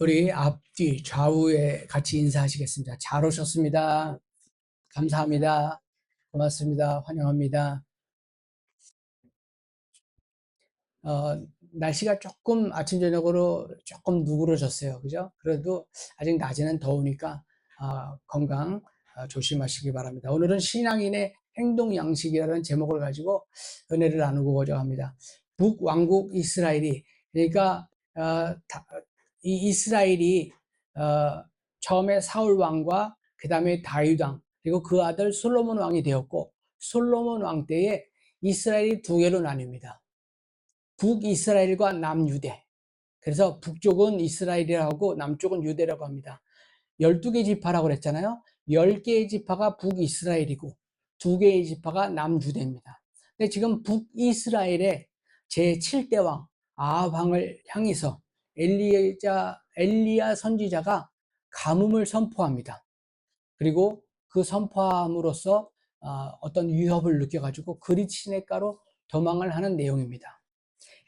우리 앞뒤 좌우에 같이 인사하시겠습니다. 잘 오셨습니다. 감사합니다. 고맙습니다. 환영합니다. 날씨가 조금 아침 저녁으로 조금 누그러졌어요. 그죠? 그래도 아직 낮에는 더우니까 건강 조심하시기 바랍니다. 오늘은 신앙인의 행동 양식이라는 제목을 가지고 은혜를 나누고자 합니다. 북왕국 이스라엘이, 그러니까 이 이스라엘이 처음에 사울 왕과 그 다음에 다윗 왕, 그리고 그 아들 솔로몬 왕이 되었고, 솔로몬 왕 때에 이스라엘이 두 개로 나뉩니다. 북이스라엘과 남유대. 그래서 북쪽은 이스라엘이라고 남쪽은 유대라고 합니다. 12개 지파라고 그랬잖아요. 10개의 지파가 북이스라엘이고 2개의 지파가 남유대입니다. 근데 지금 북이스라엘의 제7대 왕 아합 왕을 향해서 엘리야 선지자가 가뭄을 선포합니다. 그리고 그 선포함으로써 어떤 위협을 느껴가지고 그릿 시냇가로 도망을 하는 내용입니다.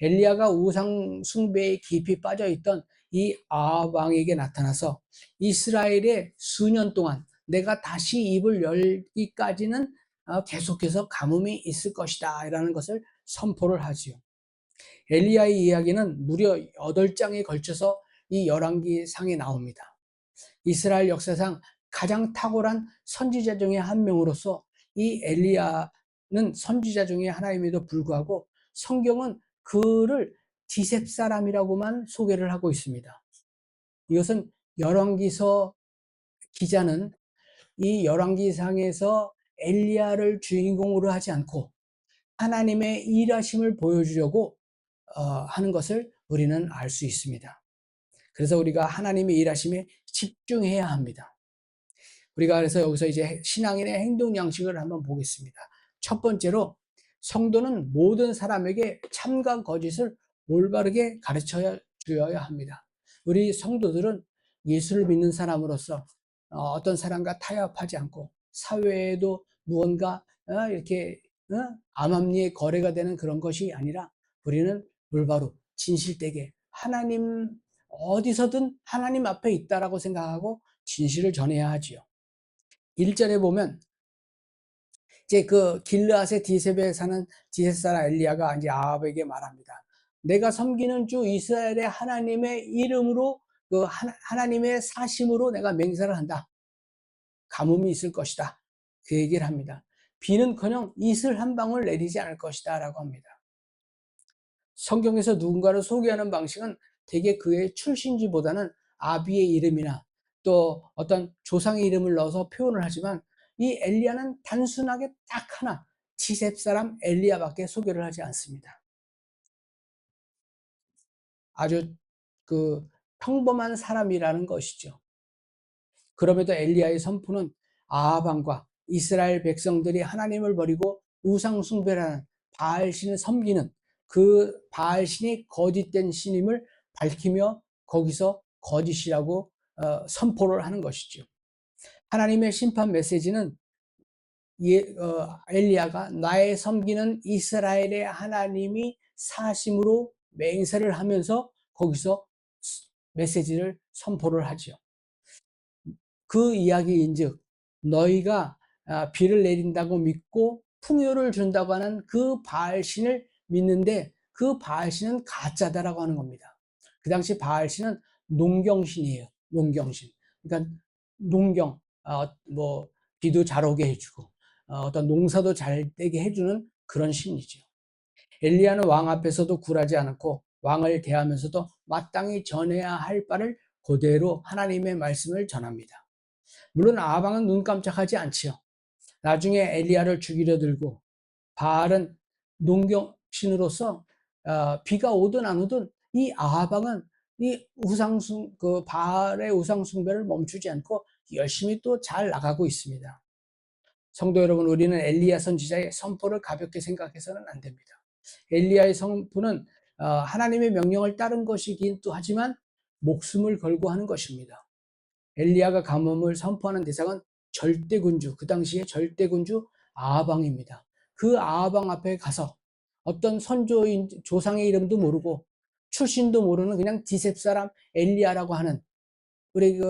엘리야가 우상 숭배에 깊이 빠져있던 이 아합 왕에게 나타나서 이스라엘에 수년 동안 내가 다시 입을 열기까지는 계속해서 가뭄이 있을 것이다 라는 것을 선포를 하지요. 엘리야의 이야기는 무려 8장에 걸쳐서 이 열왕기상에 나옵니다. 이스라엘 역사상 가장 탁월한 선지자 중에 한 명으로서 이 엘리야는 선지자 중에 하나임에도 불구하고 성경은 그를 디셉 사람이라고만 소개를 하고 있습니다. 이것은 열왕기서 기자는 이 열왕기상에서 엘리야를 주인공으로 하지 않고 하나님의 일하심을 보여주려고 하는 것을 우리는 알 수 있습니다. 그래서 우리가 하나님의 일하심에 집중해야 합니다. 우리가 그래서 여기서 이제 신앙인의 행동 양식을 한번 보겠습니다. 첫 번째로 성도는 모든 사람에게 참과 거짓을 올바르게 가르쳐 주어야 합니다. 우리 성도들은 예수를 믿는 사람으로서 어떤 사람과 타협하지 않고 사회에도 무언가 이렇게 암암리에 거래가 되는 그런 것이 아니라 우리는 올바로 진실되게 하나님 어디서든 하나님 앞에 있다라고 생각하고 진실을 전해야 하지요. 1절에 보면 이제 그 길르앗의 디셉에 사는 디셉 사람 엘리야가 이제 아합에게 말합니다. 내가 섬기는 주 이스라엘의 하나님의 이름으로 그 하나님의 사심으로 내가 맹세를 한다. 가뭄이 있을 것이다. 그 얘기를 합니다. 비는커녕 이슬 한 방울 내리지 않을 것이다 라고 합니다. 성경에서 누군가를 소개하는 방식은 대개 그의 출신지보다는 아비의 이름이나 또 어떤 조상의 이름을 넣어서 표현을 하지만 이 엘리야는 단순하게 딱 하나 디셉 사람 엘리야밖에 소개를 하지 않습니다. 아주 그 평범한 사람이라는 것이죠. 그럼에도 엘리야의 선포는 아합 왕과 이스라엘 백성들이 하나님을 버리고 우상 숭배라는 바알신을 섬기는 그 바알신이 거짓된 신임을 밝히며 거기서 거짓이라고 선포를 하는 것이죠. 하나님의 심판 메시지는 엘리야가 나의 섬기는 이스라엘의 하나님이 사심으로 맹세를 하면서 거기서 메시지를 선포를 하죠. 그 이야기인즉 너희가 비를 내린다고 믿고 풍요를 준다고 하는 그 바알신을 믿는데 그 바알신은 가짜다라고 하는 겁니다. 그 당시 바알신은 농경신이에요. 농경신. 그러니까 농경, 뭐 비도 잘 오게 해주고 어떤 농사도 잘 되게 해주는 그런 신이죠. 엘리야는 왕 앞에서도 굴하지 않았고 왕을 대하면서도 마땅히 전해야 할 바를 그대로 하나님의 말씀을 전합니다. 물론 아합 왕은 눈 깜짝하지 않지요. 나중에 엘리야를 죽이려 들고 바알은 농경신으로서 비가 오든 안 오든 이 아합 왕은 이 그 바알의 우상 숭배를 멈추지 않고 열심히 또 잘 나가고 있습니다. 성도 여러분, 우리는 엘리야 선지자의 선포를 가볍게 생각해서는 안 됩니다. 엘리야의 선포는 하나님의 명령을 따른 것이긴 또 하지만 목숨을 걸고 하는 것입니다. 엘리야가 가뭄을 선포하는 대상은 절대군주, 그 당시에 절대군주 아합 왕입니다. 그 아합 왕 앞에 가서 어떤 선조인 조상의 이름도 모르고 출신도 모르는 그냥 디셉 사람 엘리야라고 하는, 우리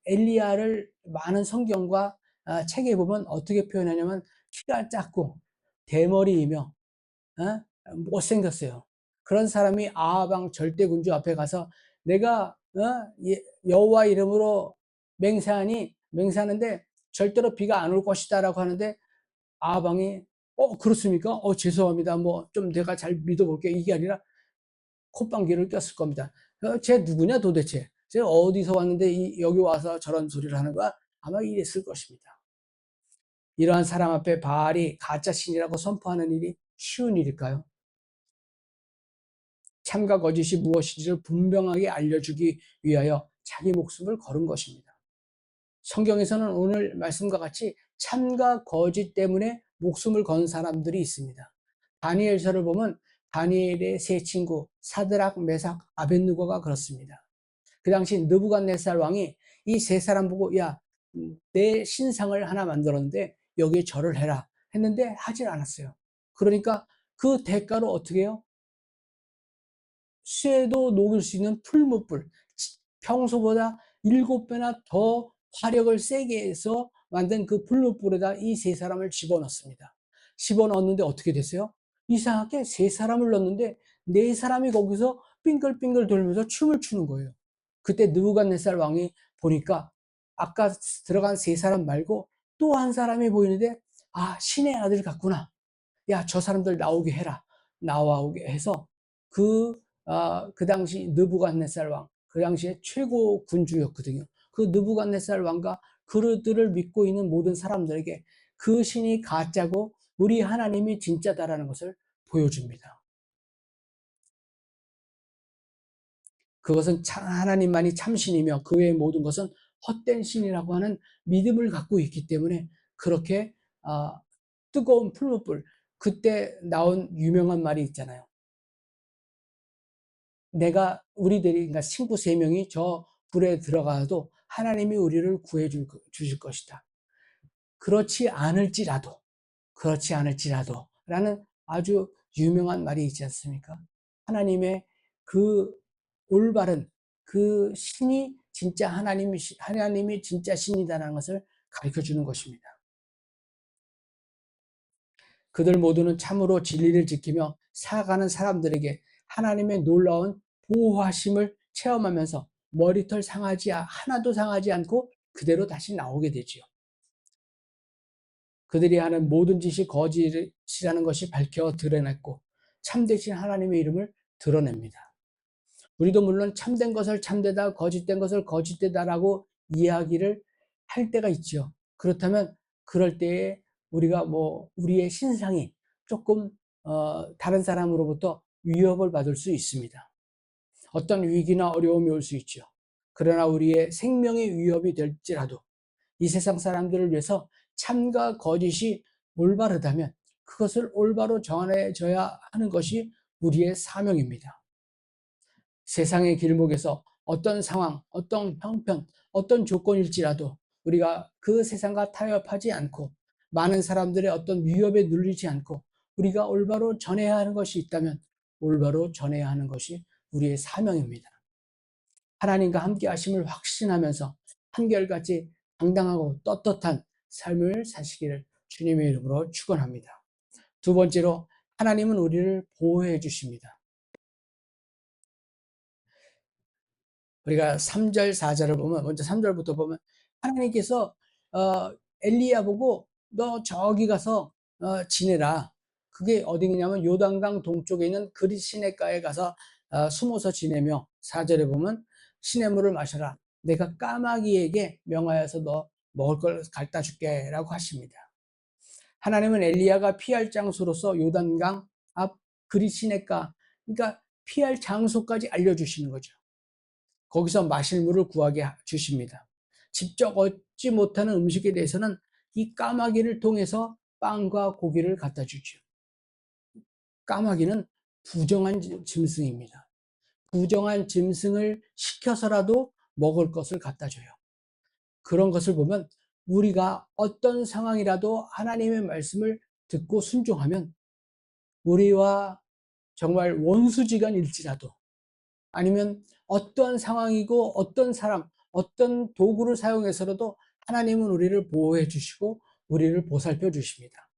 엘리야를 많은 성경과 책에 보면 어떻게 표현하냐면 키가 작고 대머리이며 못생겼어요. 그런 사람이 아합 절대군주 앞에 가서 내가 여호와 이름으로 맹세하는데 절대로 비가 안 올 것이다라고 하는데, 아합 왕이 그렇습니까? 죄송합니다. 뭐 좀 내가 잘 믿어볼게요. 이게 아니라 콧방귀를 꼈을 겁니다. 쟤 누구냐 도대체? 쟤 어디서 왔는데 여기 와서 저런 소리를 하는 거야? 아마 이랬을 것입니다. 이러한 사람 앞에 바알이 가짜 신이라고 선포하는 일이 쉬운 일일까요? 참과 거짓이 무엇인지를 분명하게 알려주기 위하여 자기 목숨을 걸은 것입니다. 성경에서는 오늘 말씀과 같이 참과 거짓 때문에 목숨을 건 사람들이 있습니다. 다니엘서를 보면 다니엘의 세 친구 사드락, 메삭, 아벳느고가 그렇습니다. 그 당시 느부갓네살 왕이 이 세 사람 보고 야, 내 신상을 하나 만들었는데 여기에 절을 해라 했는데 하질 않았어요. 그러니까 그 대가로 어떻게 해요? 쇠도 녹일 수 있는 풀무불, 평소보다 7배나 더 화력을 세게 해서 만든 그 풀무불에다 이 세 사람을 집어넣습니다. 집어넣었는데 어떻게 됐어요? 이상하게 세 사람을 넣었는데 네 사람이 거기서 빙글빙글 돌면서 춤을 추는 거예요. 그때 느부갓네살 왕이 보니까 아까 들어간 세 사람 말고 또 한 사람이 보이는데, 신의 아들 같구나. 야, 저 사람들 나오게 해라. 나오게 해서 그 당시 느부갓네살 왕, 그 당시에 최고 군주였거든요. 그 느부갓네살 왕과 그들을 믿고 있는 모든 사람들에게 그 신이 가짜고 우리 하나님이 진짜다라는 것을 보여줍니다. 그것은 하나님만이 참신이며 그 외의 모든 것은 헛된 신이라고 하는 믿음을 갖고 있기 때문에 그렇게 뜨거운 풀무불, 그때 나온 유명한 말이 있잖아요. 우리들이, 그러니까 친구 3명이 저 불에 들어가도 하나님이 우리를 구해 주실 것이다. 그렇지 않을지라도 라는 아주 유명한 말이 있지 않습니까? 하나님의 그 올바른 그 신이 진짜 하나님이 진짜 신이다라는 것을 가르쳐 주는 것입니다. 그들 모두는 참으로 진리를 지키며 살아가는 사람들에게 하나님의 놀라운 보호하심을 체험하면서 머리털 하나도 상하지 않고 그대로 다시 나오게 되지요. 그들이 하는 모든 짓이 거짓이라는 것이 밝혀 드러냈고 참되신 하나님의 이름을 드러냅니다. 우리도 물론 참된 것을 참되다, 거짓된 것을 거짓되다라고 이야기를 할 때가 있죠. 그렇다면 그럴 때에 우리가 우리의 신상이 조금 다른 사람으로부터 위협을 받을 수 있습니다. 어떤 위기나 어려움이 올 수 있죠. 그러나 우리의 생명의 위협이 될지라도 이 세상 사람들을 위해서 참과 거짓이 올바르다면 그것을 올바로 전해져야 하는 것이 우리의 사명입니다. 세상의 길목에서 어떤 상황, 어떤 형편, 어떤 조건일지라도 우리가 그 세상과 타협하지 않고 많은 사람들의 어떤 위협에 눌리지 않고 우리가 올바로 전해야 하는 것이 있다면 올바로 전해야 하는 것이 우리의 사명입니다. 하나님과 함께 하심을 확신하면서 한결같이 당당하고 떳떳한 삶을 사시기를 주님의 이름으로 축원합니다. 두 번째로, 하나님은 우리를 보호해 주십니다. 우리가 3절, 4절을 보면, 먼저 3절부터 보면 하나님께서 엘리야 보고 너 저기 가서 지내라. 그게 어디냐면 요단강 동쪽에 있는 그릿 시내가에 가서 숨어서 지내며, 4절에 보면 시냇물을 마셔라. 내가 까마귀에게 명하여서 너 먹을 걸 갖다 줄게 라고 하십니다. 하나님은 엘리야가 피할 장소로서 요단강 앞 그릿 시내가, 그러니까 피할 장소까지 알려주시는 거죠. 거기서 마실 물을 구하게 주십니다. 직접 얻지 못하는 음식에 대해서는 이 까마귀를 통해서 빵과 고기를 갖다 주죠. 까마귀는 부정한 짐승입니다. 부정한 짐승을 시켜서라도 먹을 것을 갖다 줘요. 그런 것을 보면 우리가 어떤 상황이라도 하나님의 말씀을 듣고 순종하면 우리와 정말 원수지간일지라도, 아니면 어떠한 상황이고 어떤 사람, 어떤 도구를 사용해서라도 하나님은 우리를 보호해 주시고 우리를 보살펴 주십니다.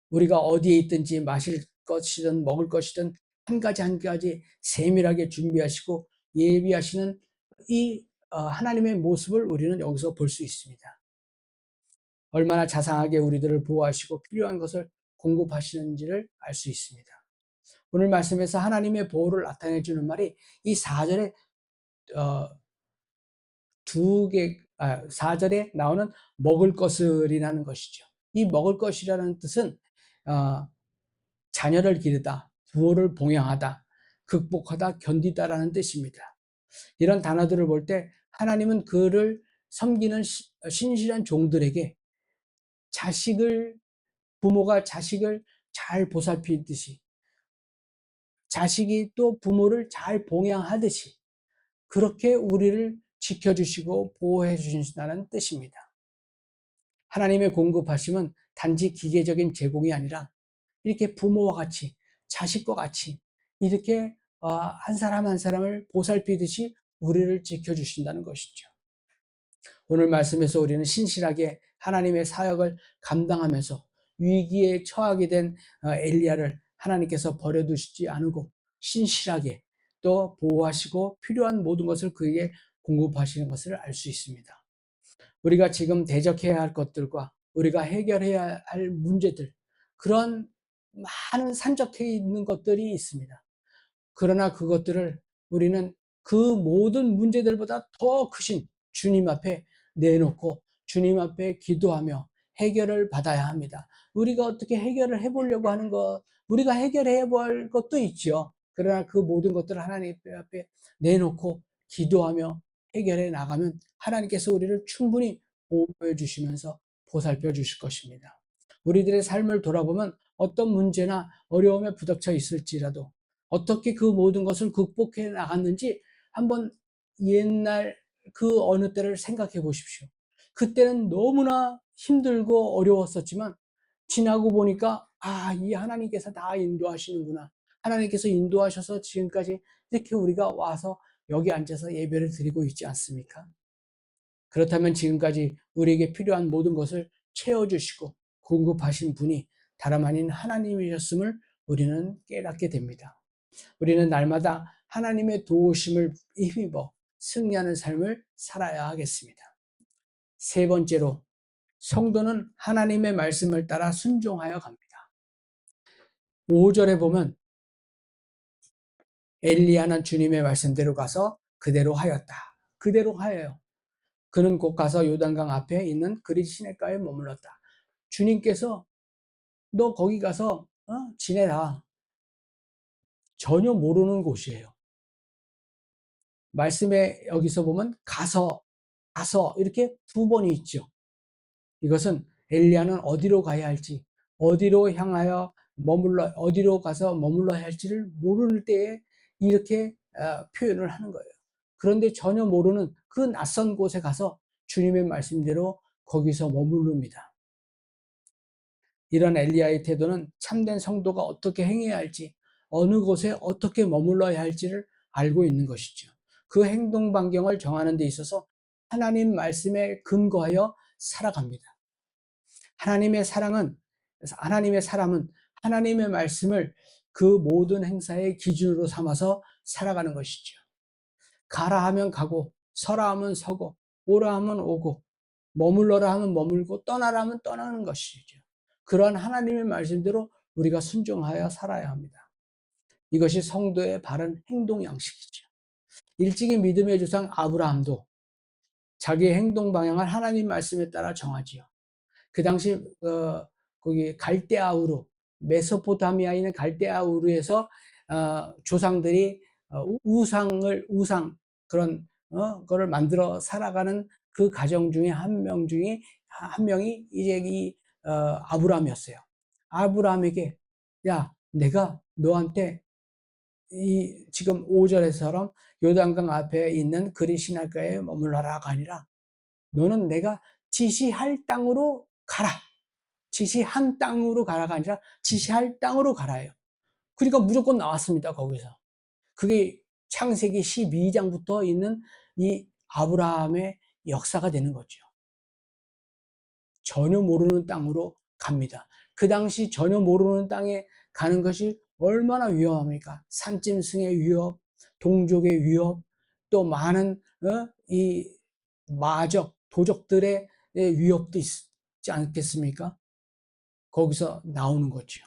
우리가 어디에 있든지 마실 것이든 먹을 것이든 한 가지 한 가지 세밀하게 준비하시고 예비하시는 이 하나님의 모습을 우리는 여기서 볼 수 있습니다. 얼마나 자상하게 우리들을 보호하시고 필요한 것을 공급하시는지를 알 수 있습니다. 오늘 말씀에서 하나님의 보호를 나타내 주는 말이 이 4절에 어, 4절에 나오는 먹을 것을이라는 것이죠. 이 먹을 것이라는 뜻은 어, 자녀를 기르다, 부모를 봉양하다, 극복하다, 견디다라는 뜻입니다. 이런 단어들을 볼 때 하나님은 그를 섬기는 신실한 종들에게 부모가 자식을 잘 보살피듯이, 자식이 또 부모를 잘 봉양하듯이 그렇게 우리를 지켜주시고 보호해 주신다는 뜻입니다. 하나님의 공급하심은 단지 기계적인 제공이 아니라 이렇게 부모와 같이, 자식과 같이 이렇게 한 사람 한 사람을 보살피듯이 우리를 지켜주신다는 것이죠. 오늘 말씀에서 우리는 신실하게 하나님의 사역을 감당하면서 위기에 처하게 된 엘리야를 하나님께서 버려두시지 않으고 신실하게 또 보호하시고 필요한 모든 것을 그에게 공급하시는 것을 알 수 있습니다. 우리가 지금 대적해야 할 것들과 우리가 해결해야 할 문제들, 그런 많은 산적해 있는 것들이 있습니다. 그러나 그것들을 우리는 그 모든 문제들보다 더 크신 주님 앞에 내놓고 주님 앞에 기도하며 해결을 받아야 합니다. 우리가 어떻게 해결을 해보려고 하는 것, 우리가 해결해 볼 것도 있죠. 그러나 그 모든 것들을 하나님 앞에 내놓고 기도하며 해결해 나가면 하나님께서 우리를 충분히 보호해 주시면서 보살펴 주실 것입니다. 우리들의 삶을 돌아보면 어떤 문제나 어려움에 부닥쳐 있을지라도 어떻게 그 모든 것을 극복해 나갔는지 한번 옛날 그 어느 때를 생각해 보십시오. 그때는 너무나 힘들고 어려웠었지만 지나고 보니까 이 하나님께서 다 인도하시는구나. 하나님께서 인도하셔서 지금까지 이렇게 우리가 와서 여기 앉아서 예배를 드리고 있지 않습니까? 그렇다면 지금까지 우리에게 필요한 모든 것을 채워주시고 공급하신 분이 다름 아닌 하나님이셨음을 우리는 깨닫게 됩니다. 우리는 날마다 하나님의 도우심을 힘입어 승리하는 삶을 살아야 하겠습니다. 세 번째로, 성도는 하나님의 말씀을 따라 순종하여 갑니다. 5절에 보면 엘리야는 주님의 말씀대로 가서 그대로 하였다. 그대로 하여요. 그는 곧 가서 요단강 앞에 있는 그릿 시내가에 머물렀다. 주님께서 너 거기 가서 지내라. 전혀 모르는 곳이에요. 말씀에 여기서 보면 가서 이렇게 두 번이 있죠. 이것은 엘리야는 어디로 가야 할지, 어디로 향하여 어디로 가서 머물러야 할지를 모를 때에 이렇게 표현을 하는 거예요. 그런데 전혀 모르는 그 낯선 곳에 가서 주님의 말씀대로 거기서 머무릅니다. 이런 엘리야의 태도는 참된 성도가 어떻게 행해야 할지, 어느 곳에 어떻게 머물러야 할지를 알고 있는 것이죠. 그 행동 반경을 정하는 데 있어서 하나님 말씀에 근거하여 살아갑니다. 하나님의 사랑은, 하나님의 사람은 하나님의 말씀을 그 모든 행사의 기준으로 삼아서 살아가는 것이죠. 가라 하면 가고, 서라 하면 서고, 오라 하면 오고, 머물러라 하면 머물고, 떠나라 하면 떠나는 것이죠. 그런 하나님의 말씀대로 우리가 순종하여 살아야 합니다. 이것이 성도의 바른 행동 양식이죠. 일찍이 믿음의 조상 아브라함도 자기의 행동 방향을 하나님 말씀에 따라 정하지요. 그 당시 거기 갈대아우르, 메소포타미아에 있는 갈대아우르에서 조상들이 우상 그런 거를 만들어 살아가는 그 가정 중에 한 명이 이제 이 아브라함이었어요. 아브라함에게 야, 내가 너한테 이 지금 5절에서처럼 요단강 앞에 있는 그릿 시내가에 머물러라가 아니라 너는 내가 지시할 땅으로 가라. 지시한 땅으로 가라가 아니라 지시할 땅으로 가라예요. 그러니까 무조건 나왔습니다, 거기서. 그게 창세기 12장부터 있는 이 아브라함의 역사가 되는 거죠. 전혀 모르는 땅으로 갑니다. 그 당시 전혀 모르는 땅에 가는 것이 얼마나 위험합니까? 산짐승의 위협, 동족의 위협, 또 많은 이 마적, 도적들의 위협도 있지 않겠습니까? 거기서 나오는 거죠.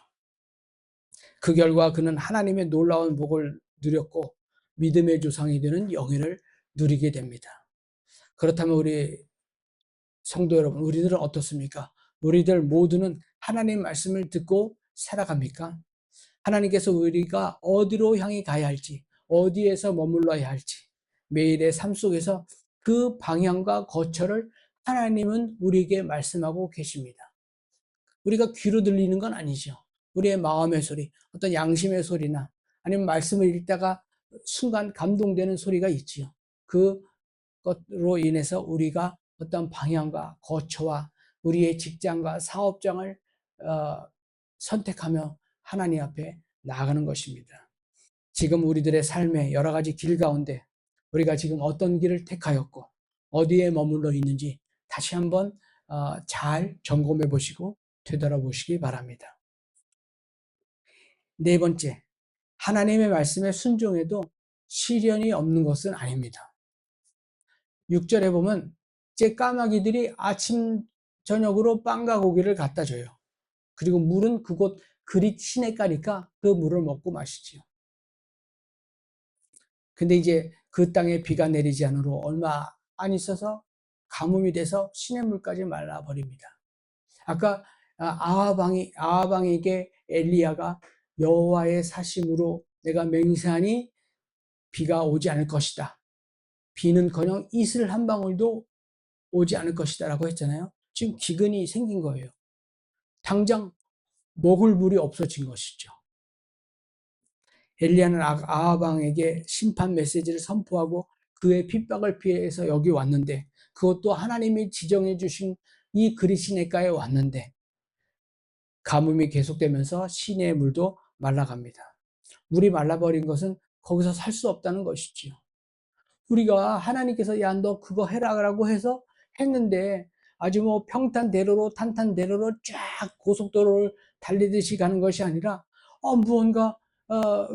그 결과 그는 하나님의 놀라운 복을 누렸고 믿음의 조상이 되는 영예를 누리게 됩니다. 그렇다면 우리 성도 여러분, 우리들은 어떻습니까? 우리들 모두는 하나님 말씀을 듣고 살아갑니까? 하나님께서 우리가 어디로 향해 가야 할지, 어디에서 머물러야 할지, 매일의 삶 속에서 그 방향과 거처를 하나님은 우리에게 말씀하고 계십니다. 우리가 귀로 들리는 건 아니죠. 우리의 마음의 소리, 어떤 양심의 소리나 아니면 말씀을 읽다가 순간 감동되는 소리가 있지요. 그것으로 인해서 우리가 어떤 방향과 거처와 우리의 직장과 사업장을 선택하며 하나님 앞에 나아가는 것입니다. 지금 우리들의 삶의 여러 가지 길 가운데 우리가 지금 어떤 길을 택하였고 어디에 머물러 있는지 다시 한번 잘 점검해 보시고 되돌아보시기 바랍니다. 네 번째, 하나님의 말씀에 순종해도 시련이 없는 것은 아닙니다. 6절에 보면 제 까마귀들이 아침 저녁으로 빵과 고기를 갖다 줘요. 그리고 물은 그곳 그리 시냇가니까 그 물을 먹고 마시지요. 근데 이제 그 땅에 비가 내리지 않으로 얼마 안 있어서 가뭄이 돼서 시냇물까지 말라버립니다. 아까 아하방에게 엘리야가 여호와의 사심으로 내가 맹세하니 비가 오지 않을 것이다. 비는커녕 이슬 한 방울도 오지 않을 것이다 라고 했잖아요. 지금 기근이 생긴 거예요. 당장 먹을 물이 없어진 것이죠. 엘리야는 아하방에게 심판 메시지를 선포하고 그의 핍박을 피해서 여기 왔는데, 그것도 하나님이 지정해 주신 이 그리시네가에 왔는데 가뭄이 계속되면서 시내의 물도 말라갑니다. 물이 말라버린 것은 거기서 살 수 없다는 것이지요. 우리가 하나님께서 야 너 그거 해라라고 해서 했는데 아주 뭐 평탄대로로 탄탄대로로 쫙 고속도로를 달리듯이 가는 것이 아니라 무언가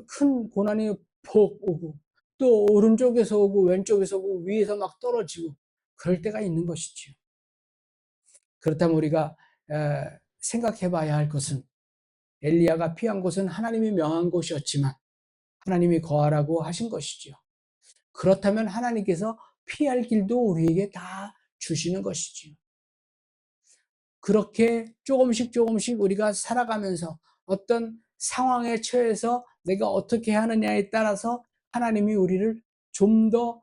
큰 고난이 폭 오고 또 오른쪽에서 오고 왼쪽에서 오고 위에서 막 떨어지고 그럴 때가 있는 것이지요. 그렇다면 우리가 생각해 봐야 할 것은 엘리야가 피한 곳은 하나님이 명한 곳이었지만 하나님이 거하라고 하신 것이지요. 그렇다면 하나님께서 피할 길도 우리에게 다 주시는 것이지요. 그렇게 조금씩 조금씩 우리가 살아가면서 어떤 상황에 처해서 내가 어떻게 하느냐에 따라서 하나님이 우리를 좀 더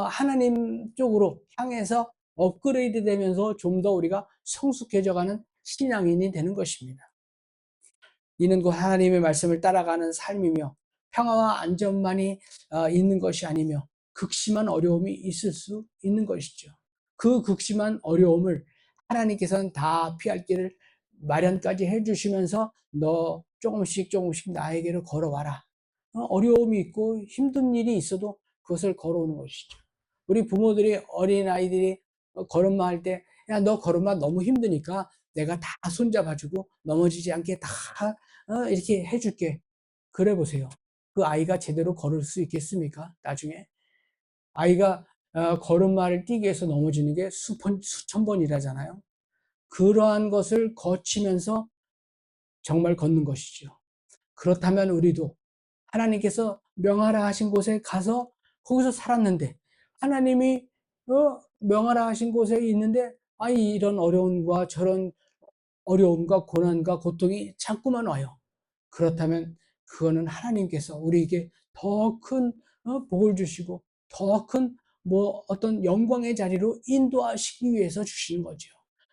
하나님 쪽으로 향해서 업그레이드 되면서 좀 더 우리가 성숙해져가는 신앙인이 되는 것입니다. 이는 곧 하나님의 말씀을 따라가는 삶이며 평화와 안전만이 있는 것이 아니며 극심한 어려움이 있을 수 있는 것이죠. 그 극심한 어려움을 하나님께서는 다 피할 길을 마련까지 해주시면서 너 조금씩 조금씩 나에게로 걸어와라. 어려움이 있고 힘든 일이 있어도 그것을 걸어오는 것이죠. 우리 부모들이 어린아이들이 걸음마 할 때 야, 너 걸음마 너무 힘드니까 내가 다 손잡아주고 넘어지지 않게 다 이렇게 해줄게. 그래 보세요. 그 아이가 제대로 걸을 수 있겠습니까? 나중에 아이가 걸음마를 뛰기 위해서 넘어지는 게 수천 번이라잖아요. 그러한 것을 거치면서 정말 걷는 것이죠. 그렇다면 우리도 하나님께서 명하라 하신 곳에 가서 거기서 살았는데 하나님이 명하라 하신 곳에 있는데 이런 어려움과 저런 어려움과 고난과 고통이 자꾸만 와요. 그렇다면 그거는 하나님께서 우리에게 더 큰 복을 주시고 더 큰 뭐 어떤 영광의 자리로 인도하시기 위해서 주시는 거죠.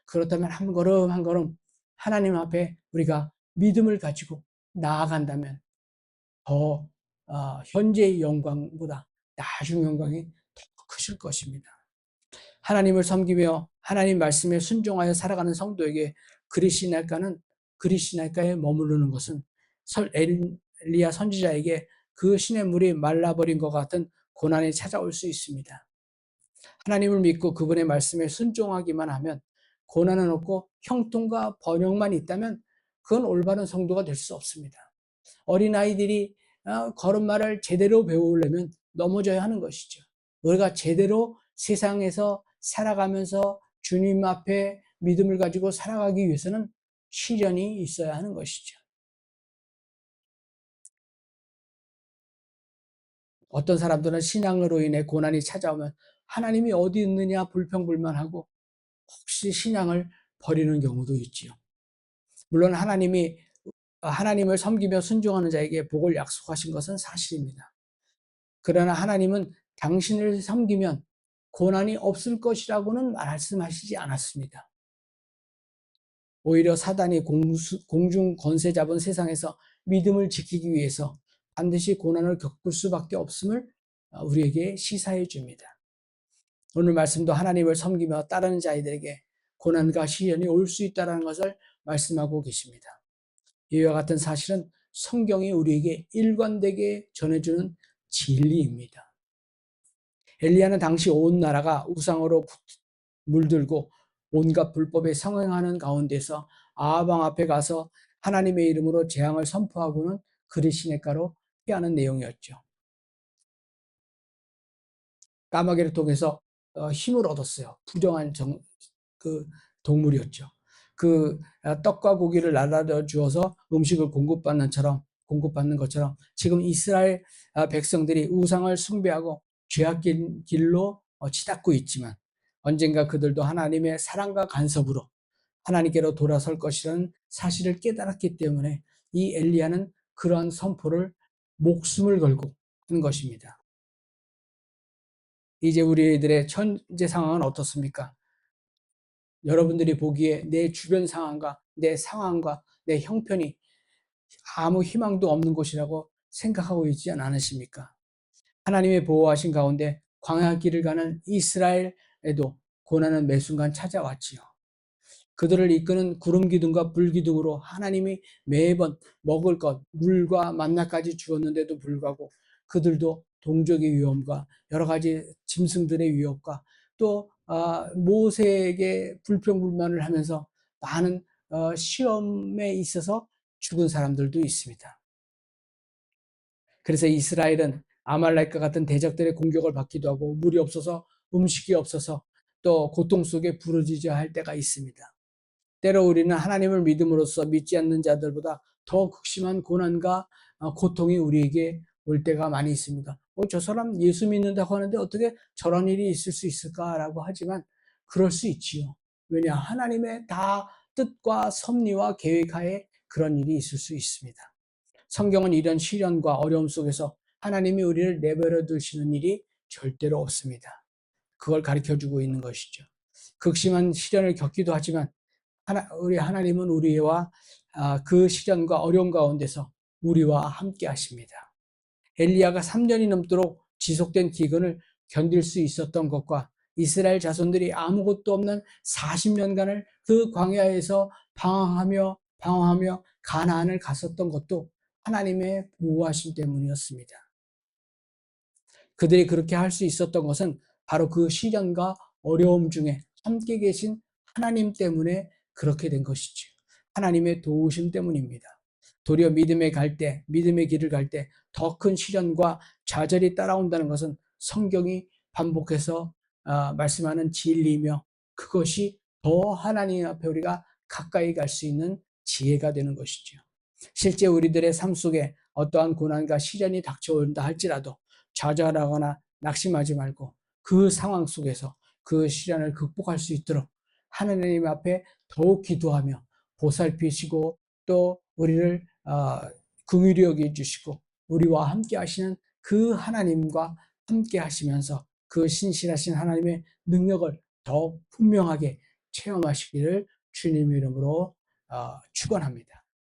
그렇다면 한 걸음 한 걸음 하나님 앞에 우리가 믿음을 가지고 나아간다면 더 현재의 영광보다 나중 영광이 더 크실 것입니다. 하나님을 섬기며 하나님 말씀에 순종하여 살아가는 성도에게 그리시나이가에 머무르는 것은 엘리야 선지자에게 그 시냇물이 말라버린 것 같은 고난이 찾아올 수 있습니다. 하나님을 믿고 그분의 말씀에 순종하기만 하면, 고난은 없고 형통과 번영만 있다면 그건 올바른 성도가 될 수 없습니다. 어린아이들이 걸음마를 제대로 배우려면 넘어져야 하는 것이죠. 우리가 제대로 세상에서 살아가면서 주님 앞에 믿음을 가지고 살아가기 위해서는 시련이 있어야 하는 것이죠. 어떤 사람들은 신앙으로 인해 고난이 찾아오면 하나님이 어디 있느냐 불평불만하고 혹시 신앙을 버리는 경우도 있지요. 물론 하나님을 섬기며 순종하는 자에게 복을 약속하신 것은 사실입니다. 그러나 하나님은 당신을 섬기면 고난이 없을 것이라고는 말씀하시지 않았습니다. 오히려 사단이 공중 권세 잡은 세상에서 믿음을 지키기 위해서 반드시 고난을 겪을 수밖에 없음을 우리에게 시사해 줍니다. 오늘 말씀도 하나님을 섬기며 따르는 자들에게 고난과 시련이 올 수 있다는 것을 말씀하고 계십니다. 이와 같은 사실은 성경이 우리에게 일관되게 전해주는 진리입니다. 엘리야는 당시 온 나라가 우상으로 물들고 온갖 불법에 성행하는 가운데서 아합 왕 앞에 가서 하나님의 이름으로 재앙을 선포하고는 그리 시냇가로 피하는 내용이었죠. 까마귀를 통해서 힘을 얻었어요. 부정한 그 동물이었죠. 떡과 고기를 날라다 주어서 음식을 공급받는 것처럼 지금 이스라엘 백성들이 우상을 숭배하고 죄악된 길로 치닫고 있지만 언젠가 그들도 하나님의 사랑과 간섭으로 하나님께로 돌아설 것이라는 사실을 깨달았기 때문에 이 엘리야는 그러한 선포를 목숨을 걸고 한 것입니다. 이제 우리들의 현재 상황은 어떻습니까? 여러분들이 보기에 내 주변 상황과 내 상황과 내 형편이 아무 희망도 없는 곳이라고 생각하고 있지 않으십니까? 하나님의 보호하신 가운데 광야 길을 가는 이스라엘에도 고난은 매 순간 찾아왔지요. 그들을 이끄는 구름 기둥과 불 기둥으로 하나님이 매번 먹을 것, 물과 만나까지 주었는데도 불구하고 그들도 동족의 위험과 여러 가지 짐승들의 위협과 또 모세에게 불평불만을 하면서 많은 시험에 있어서 죽은 사람들도 있습니다. 그래서 이스라엘은 아말렉과 같은 대적들의 공격을 받기도 하고 물이 없어서 음식이 없어서 또 고통 속에 부르짖어야 할 때가 있습니다. 때로 우리는 하나님을 믿음으로써 믿지 않는 자들보다 더 극심한 고난과 고통이 우리에게 올 때가 많이 있습니다. 저 사람 예수 믿는다고 하는데 어떻게 저런 일이 있을 수 있을까라고 하지만 그럴 수 있지요. 왜냐? 하나님의 다 뜻과 섭리와 계획하에 그런 일이 있을 수 있습니다. 성경은 이런 시련과 어려움 속에서 하나님이 우리를 내버려 두시는 일이 절대로 없습니다. 그걸 가르쳐주고 있는 것이죠. 극심한 시련을 겪기도 하지만 우리 하나님은 우리와 그 시련과 어려움 가운데서 우리와 함께 하십니다. 엘리야가 3년이 넘도록 지속된 기근을 견딜 수 있었던 것과 이스라엘 자손들이 아무것도 없는 40년간을 그 광야에서 방황하며 가나안을 갔었던 것도 하나님의 보호하심 때문이었습니다. 그들이 그렇게 할 수 있었던 것은 바로 그 시련과 어려움 중에 함께 계신 하나님 때문에 그렇게 된 것이죠. 하나님의 도우심 때문입니다. 도리어 믿음의 길을 갈 때 더 큰 시련과 좌절이 따라온다는 것은 성경이 반복해서 말씀하는 진리이며 그것이 더 하나님 앞에 우리가 가까이 갈 수 있는 지혜가 되는 것이죠. 실제 우리들의 삶 속에 어떠한 고난과 시련이 닥쳐온다 할지라도 좌절하거나 낙심하지 말고 그 상황 속에서 그 시련을 극복할 수 있도록 하나님 앞에 더욱 기도하며 보살피시고 또 우리를 긍휼히 여겨주시고 우리와 함께 하시는 그 하나님과 함께 하시면서 그 신실하신 하나님의 능력을 더 분명하게 체험하시기를 주님 이름으로 축원합니다.